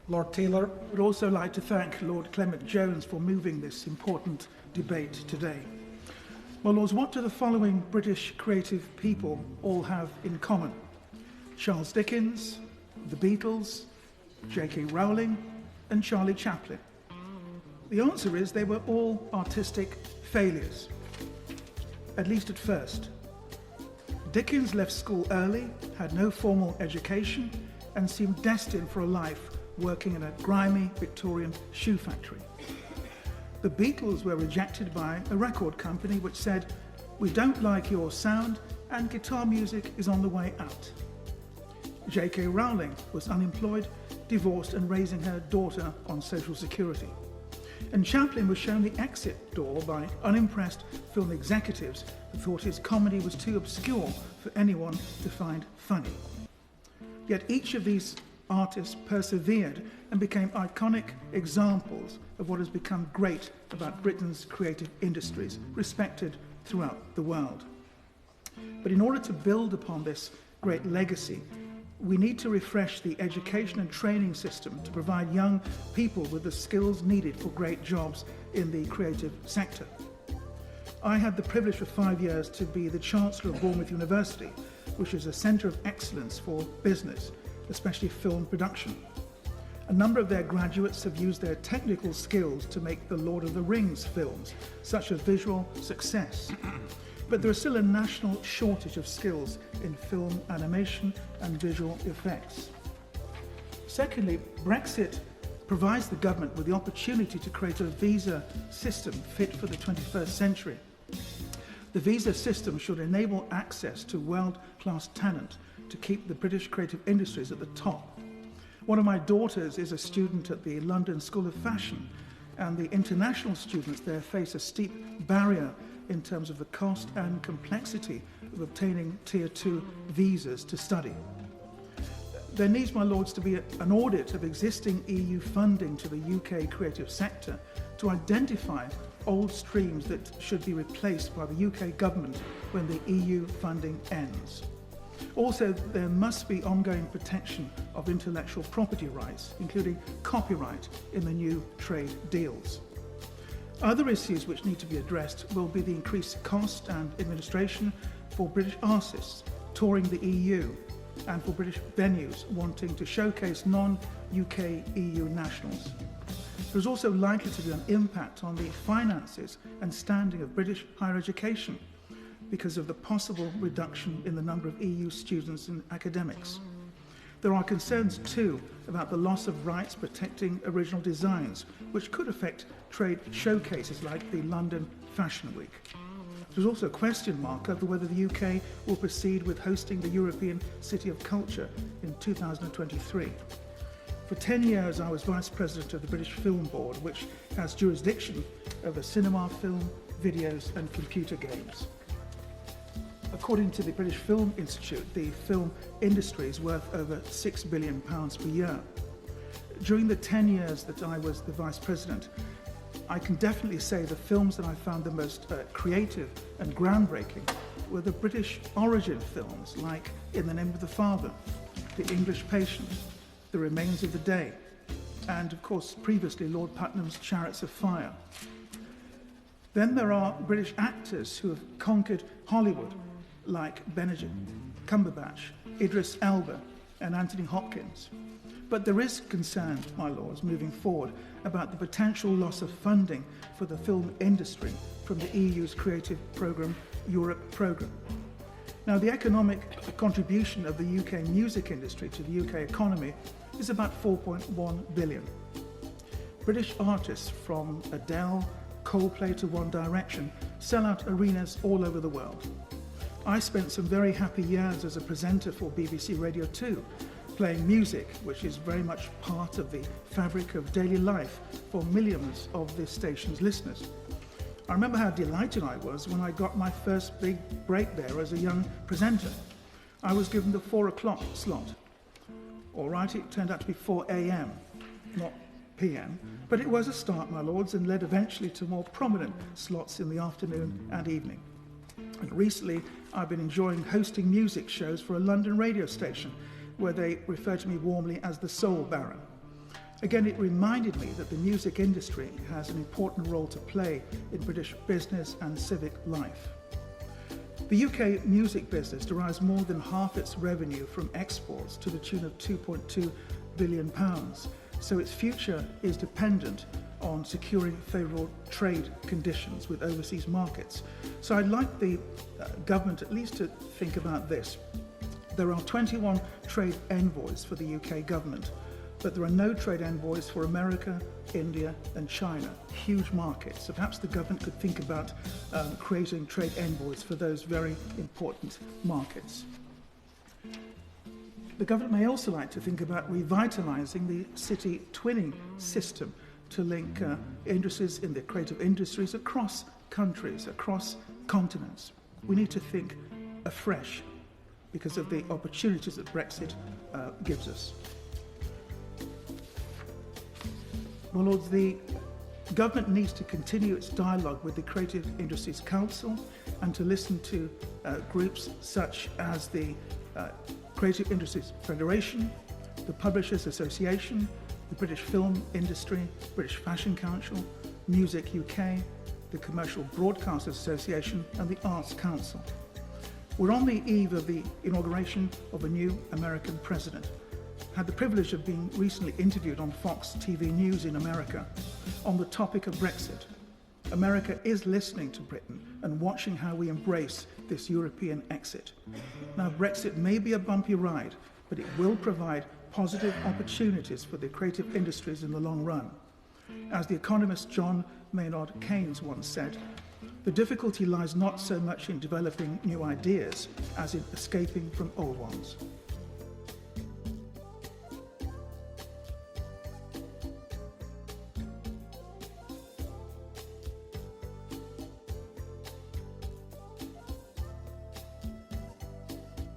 Lord Taylor would also like to thank Lord Clement Jones for moving this important debate today. My Lords, what do the following British creative people all have in common? Charles Dickens, the Beatles, J.K. Rowling, and Charlie Chaplin. The answer is they were all artistic failures, at least at first. Dickens left school early, had no formal education, and seemed destined for a life working in a grimy Victorian shoe factory. The Beatles were rejected by a record company which said, "We don't like your sound and guitar music is on the way out." J.K. Rowling was unemployed, divorced and raising her daughter on social security. And Chaplin was shown the exit door by unimpressed film executives who thought his comedy was too obscure for anyone to find funny. Yet each of these artists persevered and became iconic examples of what has become great about Britain's creative industries, respected throughout the world. But in order to build upon this great legacy, we need to refresh the education and training system to provide young people with the skills needed for great jobs in the creative sector. I had the privilege for 5 years to be the Chancellor of Warwick University, which is a centre of excellence for business, especially film production. A number of their graduates have used their technical skills to make the Lord of the Rings films, such as visual success. But there is still a national shortage of skills in film animation and visual effects. Secondly, Brexit provides the government with the opportunity to create a visa system fit for the 21st century. The visa system should enable access to world-class talent to keep the British creative industries at the top. One of my daughters is a student at the London School of Fashion, and the international students there face a steep barrier in terms of the cost and complexity of obtaining Tier 2 visas to study. There needs, my Lords, to be an audit of existing EU funding to the UK creative sector to identify old streams that should be replaced by the UK government when the EU funding ends. Also, there must be ongoing protection of intellectual property rights, including copyright in the new trade deals. Other issues which need to be addressed will be the increased cost and administration for British artists touring the EU and for British venues wanting to showcase non-UK EU nationals. There is also likely to be an impact on the finances and standing of British higher education because of the possible reduction in the number of EU students and academics. There are concerns too about the loss of rights protecting original designs, which could affect trade showcases like the London Fashion Week. There's also a question mark over whether the UK will proceed with hosting the European City of Culture in 2023. For 10 years I was Vice President of the British Film Board, which has jurisdiction over cinema, film, videos and computer games. According to the British Film Institute, the film industry is worth over £6 billion per year. During the 10 years that I was the Vice President, I can definitely say the films that I found the most creative and groundbreaking were the British origin films like In the Name of the Father, The English Patient, The Remains of the Day, and of course previously Lord Putnam's Chariots of Fire. Then there are British actors who have conquered Hollywood, like Benedict Cumberbatch, Idris Elba and Anthony Hopkins. But there is concern, my Lords, moving forward about the potential loss of funding for the film industry from the EU's creative programme, Europe Programme. Now, the economic contribution of the UK music industry to the UK economy is about 4.1 billion. British artists from Adele, Coldplay to One Direction sell out arenas all over the world. I spent some very happy years as a presenter for BBC Radio 2, playing music, which is very much part of the fabric of daily life for millions of this station's listeners. I remember how delighted I was when I got my first big break there as a young presenter. I was given the 4 o'clock slot. All right, it turned out to be 4 a.m., not p.m., but it was a start, my Lords, and led eventually to more prominent slots in the afternoon and evening. And recently, I've been enjoying hosting music shows for a London radio station where they refer to me warmly as the Soul Baron. Again, it reminded me that the music industry has an important role to play in British business and civic life. The UK music business derives more than half its revenue from exports to the tune of £2.2 billion, so its future is dependent on securing favourable trade conditions with overseas markets. So I'd like the government at least to think about this. There are 21 trade envoys for the UK government, but there are no trade envoys for America, India and China, huge markets. So perhaps the government could think about creating trade envoys for those very important markets. The government may also like to think about revitalising the city twinning system to link industries in the creative industries across countries, across continents. We need to think afresh because of the opportunities that Brexit gives us. Well, Lords, the government needs to continue its dialogue with the Creative Industries Council and to listen to groups such as the Creative Industries Federation, the Publishers Association, the British Film Industry, British Fashion Council, Music UK, the Commercial Broadcasters Association and the Arts Council. We're on the eve of the inauguration of a new American president. Had the privilege of being recently interviewed on Fox TV News in America on the topic of Brexit. America is listening to Britain and watching how we embrace this European exit. Now, Brexit may be a bumpy ride, but it will provide positive opportunities for the creative industries in the long run. As the economist John Maynard Keynes once said, the difficulty lies not so much in developing new ideas as in escaping from old ones.